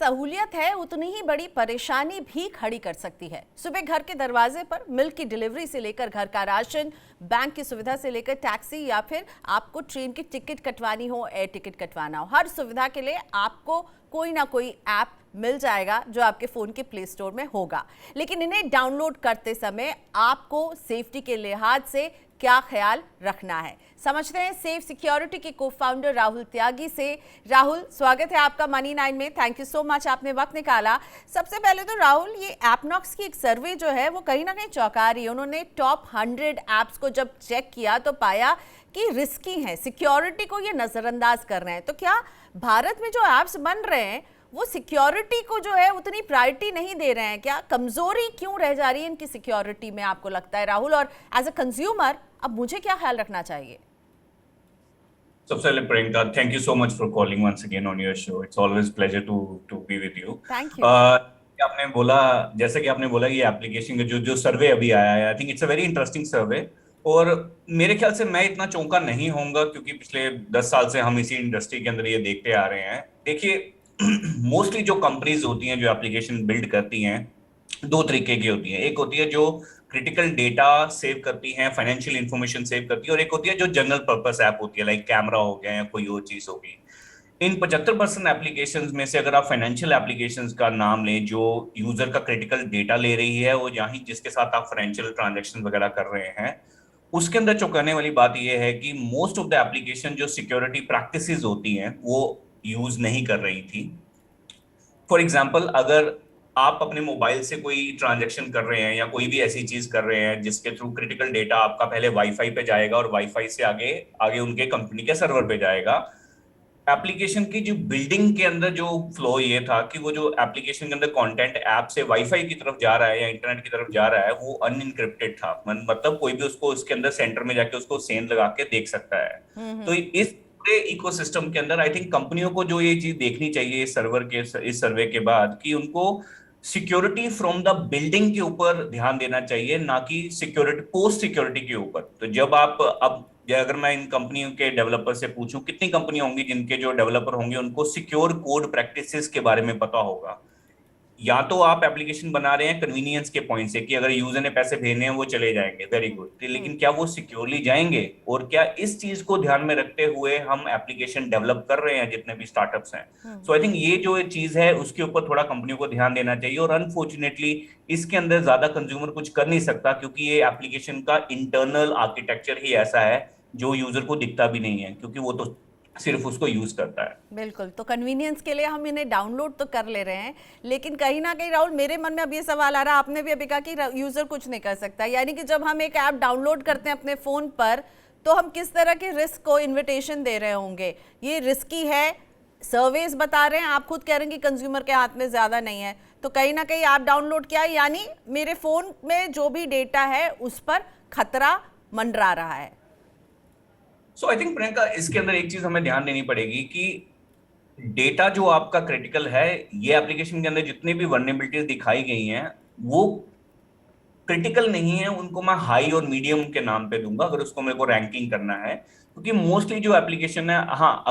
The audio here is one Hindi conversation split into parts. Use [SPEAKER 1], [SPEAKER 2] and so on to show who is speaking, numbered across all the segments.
[SPEAKER 1] सहूलियत है उतनी ही बड़ी परेशानी भी खड़ी कर सकती है। सुबह घर के दरवाजे पर मिल्क की डिलीवरी से लेकर घर का राशन, बैंक की सुविधा से लेकर टैक्सी या फिर आपको ट्रेन की टिकट कटवानी हो, एयर टिकट कटवाना हो, हर सुविधा के लिए आपको कोई ना कोई ऐप मिल जाएगा जो आपके फ़ोन के प्ले स्टोर में होगा। लेकिन इन्हें डाउनलोड करते समय आपको सेफ्टी के लिहाज से क्या ख्याल रखना है, समझते हैं सेफ सिक्योरिटी के को फाउंडर राहुल त्यागी से। राहुल, स्वागत है आपका मनी 9 में। थैंक यू सो मच, आपने वक्त निकाला। सबसे पहले तो राहुल, ये एपनॉक्स की एक सर्वे जो है वो कहीं ना कहीं चौंका रही है। उन्होंने टॉप 100 ऐप्स को जब चेक किया तो पाया कि रिस्की हैं, सिक्योरिटी को ये नज़रअंदाज कर रहे हैं। तो क्या भारत में जो ऐप्स बन रहे हैं वो सिक्योरिटी को जो है उतनी प्रायोरिटी नहीं दे रहे हैं? क्या कमजोरी क्यों रह जा रही है इनकी सिक्योरिटी में, आपको लगता है राहुल? और एज अ कंज्यूमर अब मुझे क्या ख्याल रखना चाहिए?
[SPEAKER 2] सबसे पहले Priyanka, thank you so much for calling once again on your show. It's always pleasure to be with you.
[SPEAKER 1] Thank you.
[SPEAKER 2] आपने बोला, जैसे कि आपने बोला, ये एप्लीकेशन का जो जो सर्वे अभी आया है, I think it's a very interesting survey. और मेरे ख्याल से मैं इतना चौंका नहीं होऊंगा, क्योंकि पिछले 10 साल से हम इसी इंडस्ट्री के अंदर ये देखते आ रहे हैं। देखिए, मोस्टली जो कंपनीज होती हैं जो एप्लीकेशन बिल्ड करती हैं, दो तरीके की होती हैं। एक होती है जो क्रिटिकल डेटा सेव करती हैं, फाइनेंशियल इंफॉर्मेशन सेव करती है, और एक होती है जो जनरल पर्पस ऐप होती है, लाइक कैमरा हो गया या कोई और चीज होगी। इन 75% एप्लीकेशंस में से अगर आप फाइनेंशियल एप्लीकेशंस का नाम लें जो यूजर का क्रिटिकल डेटा ले रही है, वो जहाँ जिसके साथ आप फाइनेंशियल ट्रांजेक्शन वगैरह कर रहे हैं, उसके अंदर चौंकाने वाली बात यह है कि मोस्ट ऑफ द एप्लीकेशन जो सिक्योरिटी प्रैक्टिसेस होती हैं वो यूज नहीं कर रही थी। फॉर एग्जाम्पल, अगर आप अपने मोबाइल से कोई ट्रांजेक्शन कर रहे हैं या कोई भी ऐसी चीज कर रहे हैं जिसके थ्रू क्रिटिकल डेटा आपका पहले वाईफाई पे जाएगा और वाईफाई से आगे आगे उनके कंपनी के सर्वर पे जाएगा, एप्लीकेशन की जो बिल्डिंग के अंदर जो फ्लो ये था कि वो जो एप्लीकेशन के अंदर कंटेंट ऐप से वाईफाई की तरफ जा रहा है या इंटरनेट की तरफ जा रहा है, वो अनइनक्रिप्टेड था। मतलब कोई भी उसको उसके अंदर सेंटर में जाके उसको सेंध लगा के देख सकता है। तो इस पूरे इकोसिस्टम के अंदर आई थिंक कंपनियों को जो ये चीज देखनी चाहिए इस सर्वे के बाद, कि उनको सिक्योरिटी फ्रॉम द बिल्डिंग के ऊपर ध्यान देना चाहिए, ना कि सिक्योरिटी पोस्ट सिक्योरिटी के ऊपर। तो जब आप अब अगर मैं इन कंपनियों के डेवलपर से पूछूं, कितनी कंपनियां होंगी जिनके जो डेवलपर होंगे उनको सिक्योर कोड प्रैक्टिसेस के बारे में पता होगा? या तो आप एप्लीकेशन बना रहे हैं कन्वीनियंस के पॉइंट से कि अगर यूजर ने पैसे भेजने हैं वो चले जाएंगे, वेरी गुड, लेकिन क्या वो सिक्योरली जाएंगे? और क्या इस चीज को ध्यान में रखते हुए हम एप्लीकेशन डेवलप कर रहे हैं जितने भी स्टार्टअप्स हैं? सो आई थिंक ये जो चीज है उसके ऊपर थोड़ा कंपनियों को ध्यान देना चाहिए। और अनफॉर्चुनेटली इसके अंदर ज्यादा कंज्यूमर कुछ कर नहीं सकता, क्योंकि ये एप्लीकेशन का इंटरनल आर्किटेक्चर ही ऐसा है जो यूजर को दिखता भी नहीं है, क्योंकि वो तो सिर्फ उसको यूज करता है।
[SPEAKER 1] बिल्कुल, तो कन्वीनियंस के लिए हम इन्हें डाउनलोड तो कर ले रहे हैं, लेकिन कहीं ना कहीं राहुल मेरे मन में अब ये सवाल आ रहा है, आपने भी अभी कहा कि यूजर कुछ नहीं कर सकता, यानी कि जब हम एक ऐप डाउनलोड करते हैं अपने फोन पर तो हम किस तरह के रिस्क को इन्विटेशन दे रहे होंगे? ये रिस्की है, सर्वेज बता रहे हैं, आप खुद कह रहे हैं कि कंज्यूमर के हाथ में ज्यादा नहीं है, तो कहीं ना कहीं ऐप डाउनलोड किया यानी मेरे फोन में जो भी डेटा है उस पर खतरा मंडरा रहा है।
[SPEAKER 2] सो आई थिंक प्रियंका, इसके अंदर एक चीज हमें ध्यान देनी पड़ेगी कि डेटा जो आपका क्रिटिकल है, ये एप्लीकेशन के अंदर जितनी भी वर्नेबिलिटीज दिखाई गई हैं वो क्रिटिकल नहीं है, उनको मैं हाई और मीडियम के नाम पे दूंगा अगर उसको मेरे को रैंकिंग करना है। क्योंकि मोस्टली जो एप्लीकेशन है, हाँ,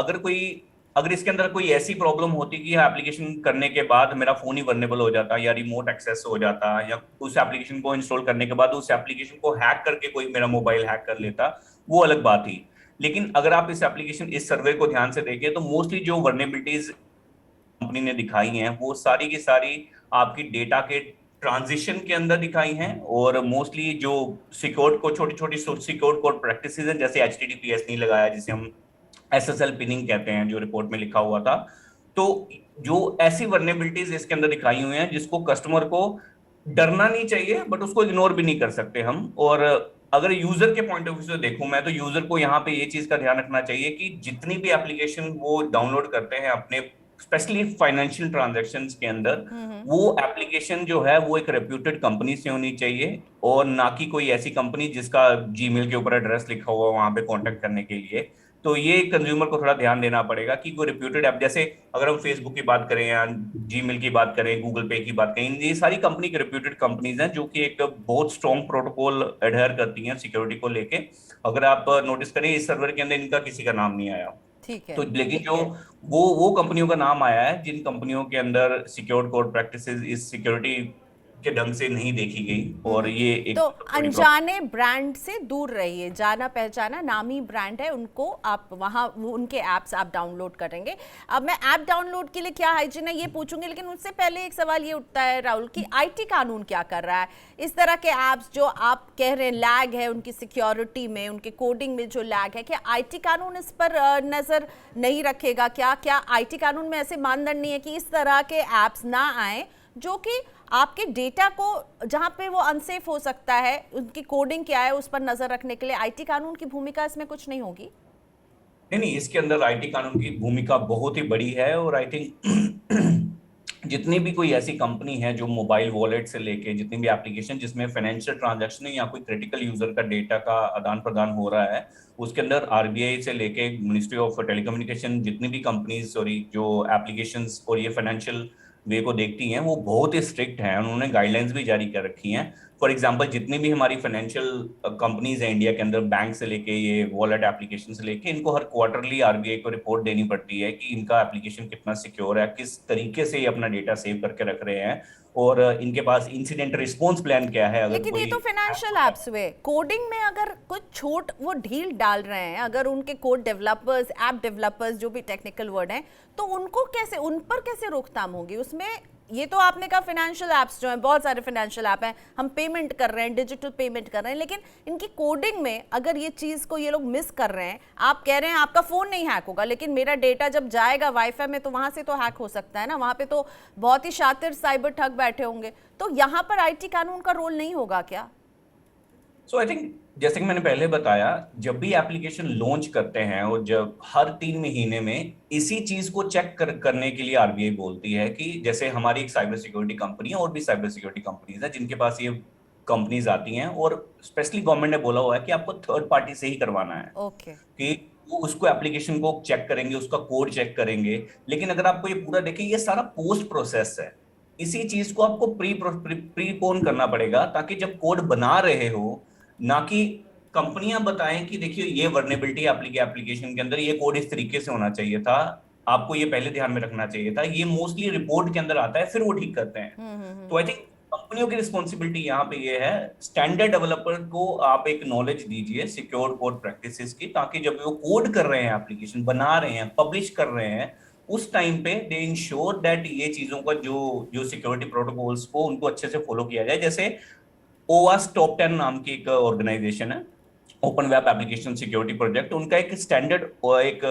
[SPEAKER 2] अगर इसके अंदर कोई ऐसी प्रॉब्लम होती कि एप्लीकेशन करने के बाद मेरा फोन ही वर्नेबल हो जाता या रिमोट एक्सेस हो जाता, या उस एप्लीकेशन को इंस्टॉल करने के बाद उस एप्लीकेशन को हैक करके कोई मेरा मोबाइल हैक कर लेता, वो अलग बात थी। लेकिन अगर आप इस सर्वे को ध्यान से देखें तो मोस्टली जो वर्नेबिलिटीज कंपनी ने दिखाई हैं वो सारी की सारी आपकी डेटा के ट्रांजिशन के अंदर दिखाई हैं। और मोस्टली जो सिक्योर को छोटी छोटी सिक्योर कोड प्रैक्टिसेस हैं, जैसे HTTPS नहीं लगाया, जिसे हम SSL पिनिंग कहते हैं, जो रिपोर्ट में लिखा हुआ था। तो जो ऐसी वर्नेबिलिटीज इसके अंदर दिखाई हुई हैं जिसको कस्टमर को डरना नहीं चाहिए, बट उसको इग्नोर भी नहीं कर सकते हम। और अगर यूजर के पॉइंट ऑफ व्यू से देखूं मैं, तो यूजर को यहाँ पे ये चीज का ध्यान रखना चाहिए कि जितनी भी एप्लीकेशन वो डाउनलोड करते हैं अपने स्पेशली फाइनेंशियल ट्रांजैक्शंस के अंदर, वो एप्लीकेशन जो है वो एक रेप्यूटेड कंपनी से होनी चाहिए, और ना कि कोई ऐसी कंपनी जिसका जीमेल के ऊपर एड्रेस लिखा हुआ वहां पे कांटेक्ट करने के लिए। तो ये कंज्यूमर को थोड़ा ध्यान देना पड़ेगा कि कोई रेप्यूटेड ऐप, जैसे अगर हम फेसबुक की बात करें या जीमेल की बात करें, गूगल पे की बात करें, ये सारी कंपनी की रेप्यूटेड कंपनीज हैं जो कि एक बहुत स्ट्रॉन्ग प्रोटोकॉल एडहेयर करती हैं सिक्योरिटी को लेके। अगर आप नोटिस करें, इस सर्वर के अंदर इनका किसी का नाम नहीं आया।
[SPEAKER 1] ठीक है।
[SPEAKER 2] तो लेकिन जो वो कंपनियों का नाम आया है जिन कंपनियों के अंदर सिक्योर कोड प्रैक्टिसेस इस सिक्योरिटी के ढंग से नहीं देखी गई, और ये
[SPEAKER 1] तो
[SPEAKER 2] एक बहुत बड़ी प्रॉब्लम।
[SPEAKER 1] अनजाने ब्रांड से दूर रहिए, जाना पहचाना नामी ब्रांड है उनको आप वहाँ उनके ऐप्स आप डाउनलोड करेंगे। अब मैं ऐप डाउनलोड के लिए क्या हाइजीन है ये पूछूंगी, लेकिन उससे पहले एक सवाल ये उठता है राहुल कि आईटी कानून क्या कर रहा है इस तरह के ऐप्स जो आप कह रहे हैं लैग है उनकी सिक्योरिटी में, उनके कोडिंग में जो लैग है, क्या आईटी कानून इस पर नजर नहीं रखेगा? क्या आईटी कानून में ऐसे मानदंड नहीं है कि इस तरह के ऐप्स ना आए जो कि आपके डेटा को जहां पे वो अनसेफ हो सकता है, उनकी कोडिंग क्या है उस पर नजर रखने के लिए आईटी कानून की भूमिका इसमें कुछ नहीं होगी?
[SPEAKER 2] नहीं नहीं, इसके अंदर आईटी कानून की भूमिका बहुत ही बड़ी है, और आई थिंक जितनी भी कोई ऐसी कंपनी है जो मोबाइल वॉलेट से लेके जितनी भी एप्लीकेशन जिसमें फाइनेंशियल ट्रांजैक्शन या कोई क्रिटिकल यूजर का डेटा का आदान प्रदान हो रहा है, उसके अंदर आरबीआई से लेके मिनिस्ट्री ऑफ टेलीकम्युनिकेशन जितनी भी कंपनीज सॉरी जो एप्लीकेशंस और ये फाइनेंशियल वे को देखती हैं वो बहुत ही स्ट्रिक्ट हैं, उन्होंने गाइडलाइंस भी जारी कर रखी हैं। फॉर एग्जांपल जितनी भी हमारी फाइनेंशियल कंपनीज हैं इंडिया के अंदर, बैंक से लेके ये वॉलेट एप्लीकेशन से लेके, इनको हर क्वार्टरली आरबीआई को रिपोर्ट देनी पड़ती है कि इनका एप्लीकेशन कितना सिक्योर है, किस तरीके से ये अपना डेटा सेव करके रख रहे हैं, और इनके पास इंसिडेंट रिस्पॉन्स प्लान क्या है अगर
[SPEAKER 1] लेकिन ये
[SPEAKER 2] कोई।
[SPEAKER 1] तो फाइनेंशियल ऐप्स हुए, कोडिंग में अगर कुछ छूट वो ढील डाल रहे हैं, अगर उनके कोड डेवलपर्स ऐप डेवलपर्स जो भी टेक्निकल वर्ड हैं, तो उनको कैसे, उन पर कैसे रोकथाम होगी उसमें? ये तो आपने कहा फाइनेंशियल ऐप्स जो हैं, बहुत सारे फाइनेंशियल ऐप हैं, हम पेमेंट कर रहे हैं, डिजिटल पेमेंट कर रहे हैं, लेकिन इनकी कोडिंग में अगर ये चीज़ को ये लोग मिस कर रहे हैं, आप कह रहे हैं आपका फ़ोन नहीं हैक होगा, लेकिन मेरा डेटा जब जाएगा वाईफाई में तो वहाँ से तो हैक हो सकता है ना, वहाँ पे तो बहुत ही शातिर साइबर ठग बैठे होंगे, तो यहाँ पर आईटी कानून का रोल नहीं होगा क्या?
[SPEAKER 2] सो आई थिंक जैसे कि मैंने पहले बताया, जब भी एप्लीकेशन लॉन्च करते हैं और जब हर 3 महीने में इसी चीज को चेक करने के लिए आरबीआई बोलती है कि जैसे हमारी एक साइबर सिक्योरिटी कंपनी है और भी साइबर सिक्योरिटी कंपनीज है जिनके पास ये कंपनीज आती हैं, और स्पेशली गवर्नमेंट ने बोला हुआ है कि आपको थर्ड पार्टी से ही करवाना है,
[SPEAKER 1] ओके।
[SPEAKER 2] कि वो उसको एप्लीकेशन को चेक करेंगे, उसका कोड चेक करेंगे। लेकिन अगर आपको ये पूरा देखें, ये सारा पोस्ट प्रोसेस है, इसी चीज को आपको प्रीपोन करना पड़ेगा ताकि जब कोड बना रहे हो, ना कि कंपनियां बताएं कि देखिए ये वर्नेबिलिटी एप्लीकेशन के अंदर ये कोड इस तरीके से होना चाहिए था, आपको ये पहले ध्यान में रखना चाहिए था, ये मोस्टली रिपोर्ट के अंदर आता है, फिर वो ठीक करते हैं। तो आई थिंक कंपनियों की रिस्पॉन्सिबिलिटी यहाँ पे ये है, स्टैंडर्ड डेवलपर को आप एक नॉलेज दीजिए सिक्योर कोड प्रैक्टिसेस की, ताकि जब वो कोड कर रहे हैं, एप्लीकेशन बना रहे हैं, पब्लिश कर रहे हैं, उस टाइम पे दे इंश्योर दैट ये चीजों का जो जो सिक्योरिटी प्रोटोकॉल्स को उनको अच्छे से फॉलो किया जाए। जैसे ओवास टॉप 10 नाम की एक ऑर्गेनाइजेशन है, open web application security project, उनका एक स्टैंडर्ड एक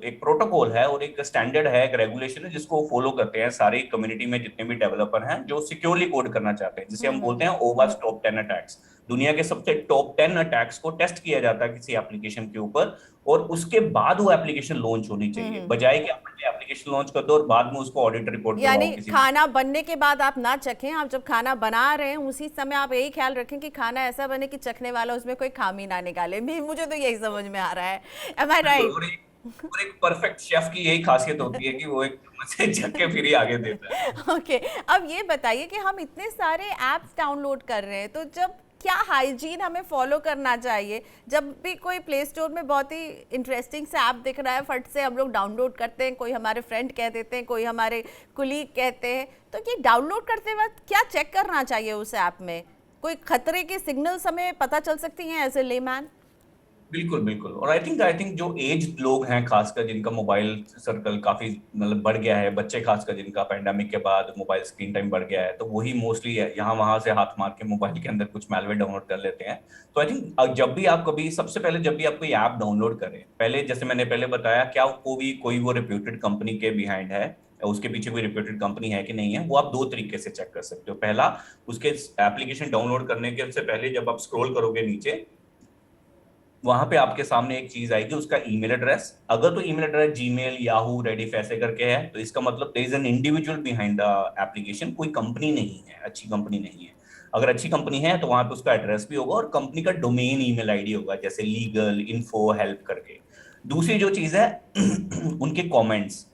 [SPEAKER 2] एक प्रोटोकॉल है और एक स्टैंडर्ड है, एक रेगुलेशन है जिसको फॉलो करते हैं सारी कम्युनिटी में जितने भी डेवलपर हैं जो सिक्योरली कोड करना चाहते हैं, जिसे हम बोलते हैं ओवास टॉप 10 अटैक्स। दुनिया के सबसे टॉप 10 अटैक्स को टेस्ट किया जाता है किसी एप्लीकेशन के ऊपर, और उसके बाद वो एप्लीकेशन लॉन्च होनी चाहिए, बजाय कि आप एप्लीकेशन लॉन्च कर दो और बाद में उसको ऑडिट रिपोर्ट
[SPEAKER 1] यानी
[SPEAKER 2] करवाओ किसी।
[SPEAKER 1] खाना बनने के बाद आप ना चखें, आप जब खाना बना रहे हैं उसी समय आप यही ख्याल रखें कि खाना ऐसा बने कि चखने वाला उसमें कोई खामी ना निकाले भी। मुझे तो यही समझ में आ रहा है। एम आई राइट?
[SPEAKER 2] और एक परफेक्ट शेफ की यही खासियत होती है कि वो एक चम्मच से झक के फिर ही आगे देता है।
[SPEAKER 1] ओके, अब ये बताइए कि हम इतने सारे ऐप्स डाउनलोड कर रहे हैं, तो जब क्या हाइजीन हमें फॉलो करना चाहिए? जब भी कोई प्ले स्टोर में बहुत ही इंटरेस्टिंग से ऐप दिख रहा है, फट से हम लोग डाउनलोड करते हैं, कोई हमारे फ्रेंड कह देते हैं, कोई हमारे कुलीग कहते हैं, तो ये डाउनलोड करते वक्त क्या चेक करना चाहिए उस ऐप में? कोई खतरे के सिग्नल्स हमें पता चल सकती हैं एज ए लेमैन?
[SPEAKER 2] बिल्कुल बिल्कुल, और आई थिंक जो एज लोग हैं खासकर जिनका मोबाइल सर्कल काफी मतलब बढ़ गया है, बच्चे खासकर जिनका पैंडेमिक के बाद मोबाइल स्क्रीन टाइम बढ़ गया है, तो वही मोस्टली है यहाँ वहां से हाथ मार के मोबाइल के अंदर कुछ मैलवेयर डाउनलोड कर लेते हैं। तो आई थिंक जब भी आप कभी, सबसे पहले जब भी आप कोई ऐप डाउनलोड करें, पहले जैसे मैंने पहले बताया, क्या कोई वो रिप्यूटेड कंपनी के बिहाइंड है, उसके पीछे कोई रिप्यूटेड कंपनी है कि नहीं है, वो आप दो तरीके से चेक कर सकते हो। पहला, उसके एप्लीकेशन डाउनलोड करने के से पहले जब आप स्क्रॉल करोगे नीचे, वहां पे आपके सामने एक चीज आएगी, उसका ईमेल एड्रेस। अगर तो email address Gmail, Yahoo, Rediff ऐसे करके है, तो इसका मतलब there is an individual behind the application, कोई कंपनी नहीं है, अच्छी कंपनी नहीं है। अगर अच्छी कंपनी है तो वहां पे उसका एड्रेस भी होगा और कंपनी का डोमेन ईमेल आईडी होगा, जैसे लीगल, इन्फो, हेल्प करके। दूसरी जो चीज है उनके कमेंट्स।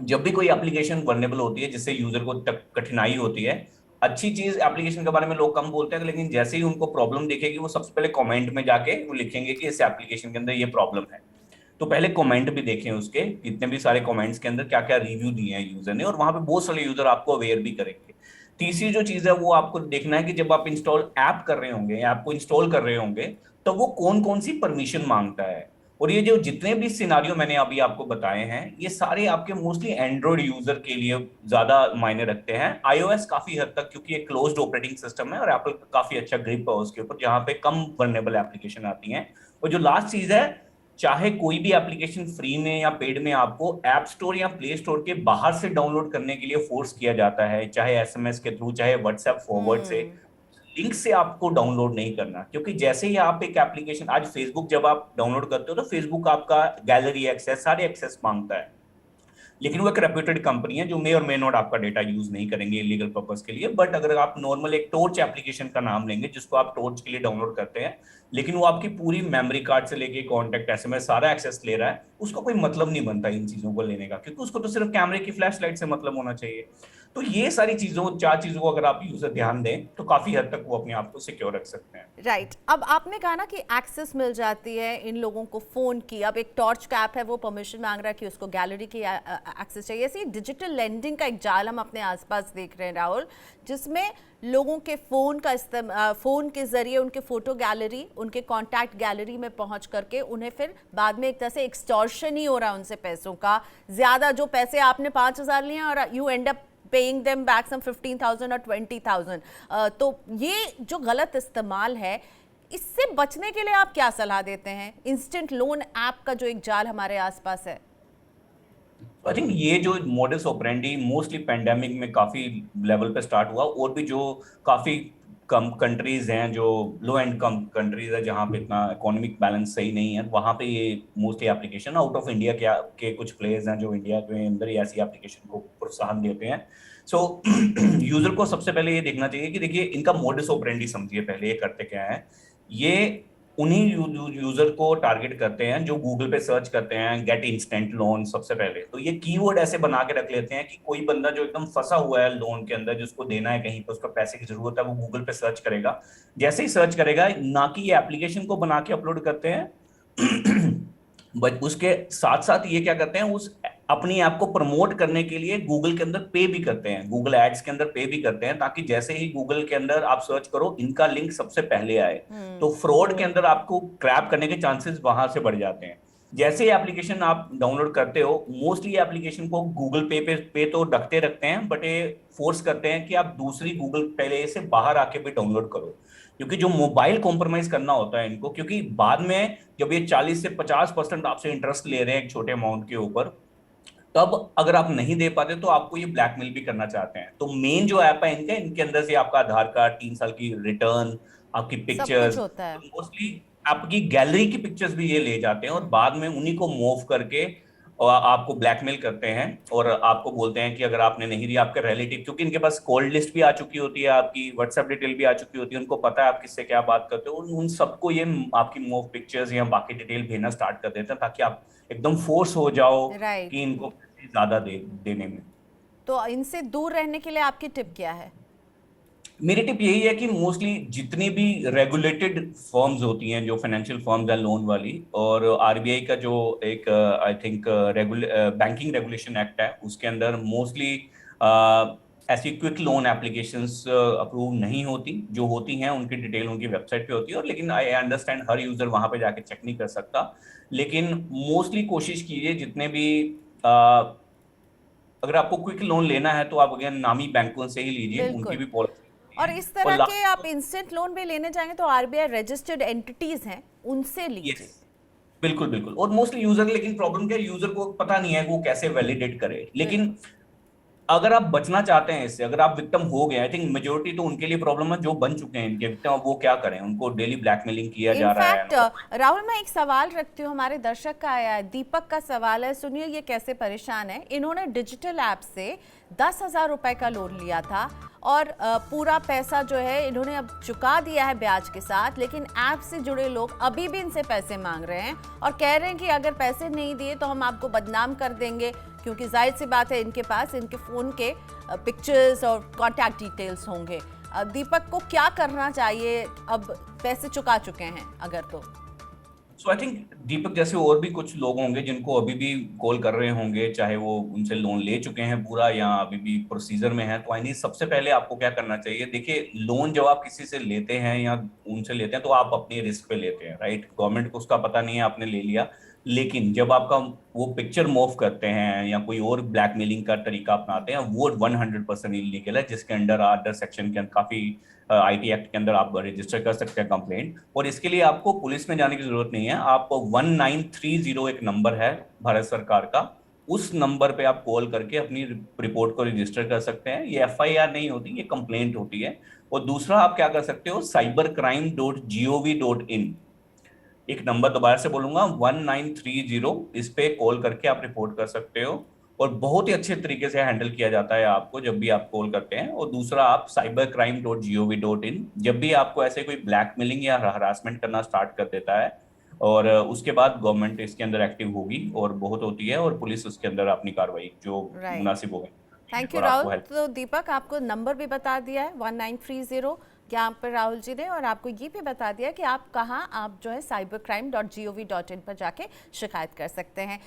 [SPEAKER 2] जब भी कोई एप्लीकेशन वर्नेबल होती है जिससे यूजर को कठिनाई होती है, अच्छी चीज एप्लीकेशन के बारे में लोग कम बोलते हैं, लेकिन जैसे ही उनको प्रॉब्लम दिखेगी वो सबसे पहले कमेंट में जाके वो लिखेंगे कि इस एप्लीकेशन के अंदर ये प्रॉब्लम है। तो पहले कमेंट भी देखें उसके, इतने भी सारे कमेंट्स के अंदर क्या क्या रिव्यू दिए हैं यूजर ने, और वहां पे बहुत सारे यूजर आपको अवेयर भी करेंगे। तीसरी जो चीज है वो आपको देखना है कि जब आप इंस्टॉल ऐप कर रहे होंगे, ऐप को इंस्टॉल कर रहे होंगे, तो वो कौन कौन सी परमिशन मांगता है। और ये जो जितने भी सिनारियो मैंने अभी आपको बताए हैं, ये सारे आपके मोस्टली एंड्रॉइड यूजर के लिए ज्यादा मायने रखते हैं। आईओएस काफी हद तक, क्योंकि एक क्लोज्ड ऑपरेटिंग सिस्टम है और एप्पल का काफी अच्छा ग्रिप है उसके ऊपर, जहां पे कम वर्नेबल एप्लीकेशन आती हैं। और जो लास्ट चीज है, चाहे कोई भी एप्लीकेशन फ्री में या पेड में आपको ऐप स्टोर या प्ले स्टोर के बाहर से डाउनलोड करने के लिए फोर्स किया जाता है, चाहे एसएमएस के थ्रू, चाहे व्हाट्सएप फॉरवर्ड से,
[SPEAKER 1] हम्म।
[SPEAKER 2] लिंक से आपको डाउनलोड नहीं करना। क्योंकि जैसे ही आप एक एप्लीकेशन, आज फेसबुक जब आप डाउनलोड करते हो तो फेसबुक आपका गैलरी एक्सेस, सारे एक्सेस मांगता है। लेकिन वो एक रेप्यूटेड कंपनी है जो मे और मे नॉट आपका डेटा यूज नहीं करेंगे इलीगल पर्पस के लिए। बट अगर आप नॉर्मल एक टॉर्च एप्लीकेशन का नाम लेंगे जिसको आप टॉर्च के लिए डाउनलोड करते हैं, लेकिन वो आपकी पूरी मेमोरी कार्ड से लेके कॉन्टेक्ट, एसएमएस, सारा एक्सेस ले रहा है, उसको कोई मतलब नहीं बनता इन चीजों को लेने का, क्योंकि उसको तो सिर्फ कैमरे की फ्लैश लाइट से मतलब होना चाहिए। तो ये सारी चीजों, चार चीजों को अगर आप यूजर ध्यान दें तो काफी हद तक वो अपने आप को सिक्योर रख सकते हैं।
[SPEAKER 1] राइट। अब आपने कहा ना कि एक्सेस मिल जाती है इन लोगों को फ़ोन की। अब एक टॉर्च का ऐप है, वो परमिशन मांग रहा है कि उसको गैलरी की एक्सेस चाहिए। ऐसी डिजिटल लेंडिंग का एक जाल हम अपने आसपास देख रहे हैं राहुल, जिसमें लोगों के फ़ोन के ज़रिए उनके फ़ोटो गैलरी, उनके कॉन्टैक्ट गैलरी में पहुंच करके उन्हें फिर बाद में एक तरह से एक्सटॉर्शन ही हो रहा है उनसे पैसों का। ज़्यादा जो पैसे आपने 5,000 लिए और you and up paying them back some 15,000 or 20,000। तो ये जो गलत इस्तेमाल है, इससे बचने के लिए आप क्या सलाह देते हैं? इंस्टेंट लोन ऐप का जो एक जाल हमारे आसपास है।
[SPEAKER 2] आई थिंक ये जो मॉडल्स ऑपरेंडी मोस्टली पेंडेमिक में काफी लेवल पे स्टार्ट हुआ, और भी जो काफी कम कंट्रीज हैं, जो लो एंड कम कंट्रीज है जहाँ पे इतना इकोनॉमिक बैलेंस सही नहीं है, वहाँ पे ये mostly application out of India के कुछ प्लेयर्स हैं जो इंडिया के अंदर ही ऐसी एप्लीकेशन को प्रोत्साहन देते हैं। सो यूजर को सबसे पहले ये देखना चाहिए कि देखिए इनका मोडस ऑपरेंडी समझिए पहले, ये करते क्या है। ये उन्हीं यूजर को टारगेट करते हैं जो गूगल पे सर्च करते हैं गेट इंस्टेंट लोन। सबसे पहले तो ये कीवर्ड ऐसे बना के रख लेते हैं कि कोई बंदा जो एकदम फंसा हुआ है लोन के अंदर, जिसको देना है कहीं पर, उसका पैसे की जरूरत है, वो गूगल पे सर्च करेगा। जैसे ही सर्च करेगा, ना कि ये एप्लीकेशन को बना के अपलोड करते हैं बट उसके साथ साथ ये क्या करते हैं, उस अपनी ऐप को प्रमोट करने के लिए गूगल के अंदर पे भी करते हैं, गूगल एड्स के अंदर पे भी करते हैं, ताकि जैसे ही गूगल के अंदर आप सर्च करो इनका लिंक सबसे पहले आए। तो फ्रॉड के अंदर आपको क्रैप करने के चांसेस वहां से बढ़ जाते हैं। जैसे ही एप्लीकेशन आप डाउनलोड करते हो, मोस्टली एप्लीकेशन को गूगल पे तो रखते हैं, बट ये फोर्स करते हैं कि आप दूसरी गूगल पहले से बाहर आके भी डाउनलोड करो, क्योंकि जो मोबाइल कॉम्प्रोमाइज करना होता है इनको, क्योंकि बाद में जब ये 40 से 50% आपसे इंटरेस्ट ले रहे हैं एक छोटे अमाउंट के ऊपर, तब अगर आप नहीं दे पाते तो आपको ये ब्लैकमेल भी करना चाहते हैं। तो मेन जो ऐप है इनके इनके अंदर से आपका आधार कार्ड, 3 साल की रिटर्न, आपकी
[SPEAKER 1] सब कुछ
[SPEAKER 2] पिक्चर्स,
[SPEAKER 1] होता है।
[SPEAKER 2] मोस्टली आपकी गैलरी की पिक्चर्स भी ये ले जाते हैं, और बाद में उन्हीं को मूव करके और आपको ब्लैकमेल करते हैं, और आपको बोलते हैं कि अगर आपने नहीं दिया, आपके रिलेटिव, क्योंकि इनके पास कोल्ड लिस्ट भी आ चुकी होती है, आपकी व्हाट्सएप डिटेल भी आ चुकी होती है, उनको पता है आप किससे क्या बात करते हो, उन सबको ये आपकी मूव पिक्चर्स या बाकी डिटेल भेजना स्टार्ट कर देते हैं, ताकि आप एकदम फोर्स हो जाओ
[SPEAKER 1] राइट।
[SPEAKER 2] कि इनको ज्यादा देने में।
[SPEAKER 1] तो इनसे दूर रहने के लिए आपकी टिप क्या है?
[SPEAKER 2] मेरी टिप यही है कि मोस्टली जितनी भी रेगुलेटेड फर्म्स होती हैं, जो फाइनेंशियल फर्म्स हैं लोन वाली, और आरबीआई का जो एक I think banking regulation act है, उसके अंदर मोस्टली ऐसी क्विक लोन एप्लीकेशंस अप्रूव नहीं होती। जो होती हैं उनकी डिटेल उनकी वेबसाइट पे होती है, और लेकिन आई अंडरस्टैंड हर यूजर वहां पे जाके चेक नहीं कर सकता। लेकिन मोस्टली कोशिश कीजिए, जितने भी अगर आपको क्विक लोन लेना है तो आप अगर नामी बैंकों से ही लीजिए, उनकी
[SPEAKER 1] बिल्कुल।
[SPEAKER 2] भी पॉलिसी
[SPEAKER 1] और
[SPEAKER 2] है।
[SPEAKER 1] इस
[SPEAKER 2] और
[SPEAKER 1] तरह के आप
[SPEAKER 2] लास्ट,
[SPEAKER 1] इंस्टेंट लोन भी लेने जाएंगे तो आरबीआई रजिस्टर्ड एंटिटीज हैं, उनसे लीजिए।
[SPEAKER 2] यस, बिल्कुल बिल्कुल। और मोस्टली यूजर, लेकिन प्रॉब्लम क्या है, यूजर को पता नहीं है वो कैसे वैलिडेट करे। लेकिन
[SPEAKER 1] बिल्कुल।
[SPEAKER 2] अगर आप बचना चाहते हैं इससे, अगर आप विक्टिम हो गए, आई थिंक मेजोरिटी तो उनके लिए प्रॉब्लम है जो बन चुके हैं इनके विक्टिम, वो क्या करें, उनको डेली ब्लैकमेलिंग किया जा रहा है।
[SPEAKER 1] इनफैक्ट राहुल, मैं एक सवाल रखती हूँ, हमारे दर्शक का आया है, दीपक का सवाल है, सुनिए ये कैसे परेशान है। इन्होंने डिजिटल ऐप से 10,000 रुपए का लोन लिया था, और पूरा पैसा जो है इन्होंने अब चुका दिया है ब्याज के साथ, लेकिन ऐप से जुड़े लोग अभी भी इनसे पैसे मांग रहे हैं और कह रहे हैं कि अगर पैसे नहीं दिए तो हम आपको बदनाम कर देंगे, क्योंकि जाहिर सी बात है इनके पास इनके फ़ोन के पिक्चर्स और कॉन्टैक्ट डिटेल्स होंगे। दीपक को क्या करना चाहिए? अब पैसे चुका चुके हैं अगर तो?
[SPEAKER 2] सो आई थिंक दीपक जैसे और भी कुछ लोग होंगे जिनको अभी भी कॉल कर रहे होंगे, चाहे वो उनसे लोन ले चुके हैं पूरा या अभी भी प्रोसीजर में है। तो आई नहीं, सबसे पहले आपको क्या करना चाहिए, देखिए लोन जब आप किसी से लेते हैं या उनसे लेते हैं तो आप अपनी रिस्क पे लेते हैं, राइट। गवर्नमेंट को उसका पता नहीं है, आपने ले लिया। लेकिन जब आपका वो पिक्चर मूव करते हैं या कोई और ब्लैकमेलिंग का तरीका अपनाते हैं, वो 100% इलीगल है, जिसके अंडर अंडर सेक्शन के अंदर काफी आईटी एक्ट के अंदर आप रजिस्टर कर सकते हैं कंप्लेंट। और इसके लिए आपको पुलिस में जाने की जरूरत नहीं है। आप 1930 एक नंबर है भारत सरकार का, उस नंबर पे आप कॉल करके अपनी रिपोर्ट को रजिस्टर कर सकते हैं। ये एफआईआर नहीं होती, ये कंप्लेंट होती है। और दूसरा आप क्या कर सकते हो, cybercrime.gov.in, एक नंबर दोबारा से बोलूंगा, 1930, इस पे कॉल करके आप रिपोर्ट कर सकते हो। और बहुत ही अच्छे तरीके से हैंडल किया जाता है आपको जब भी आप कॉल करते हैं। और दूसरा, आप cybercrime.gov.in, जब भी आपको ऐसे कोई ब्लैकमेलिंग या हरासमेंट करना स्टार्ट कर देता है, और उसके बाद गवर्नमेंट इसके अंदर एक्टिव होगी और बहुत होती है, और पुलिस उसके अंदर अपनी कार्रवाई जो
[SPEAKER 1] राइट।
[SPEAKER 2] मुनासिब होगी
[SPEAKER 1] थैंक यू
[SPEAKER 2] और
[SPEAKER 1] राहुल।
[SPEAKER 2] आपको हेल्प।
[SPEAKER 1] तो दीपक, आपको नंबर भी बता दिया है 1930 यहाँ पर राहुल जी ने, और आपको ये भी बता दिया कि आप कहाँ आप जो है cybercrime.gov.in पर जाके शिकायत कर सकते हैं।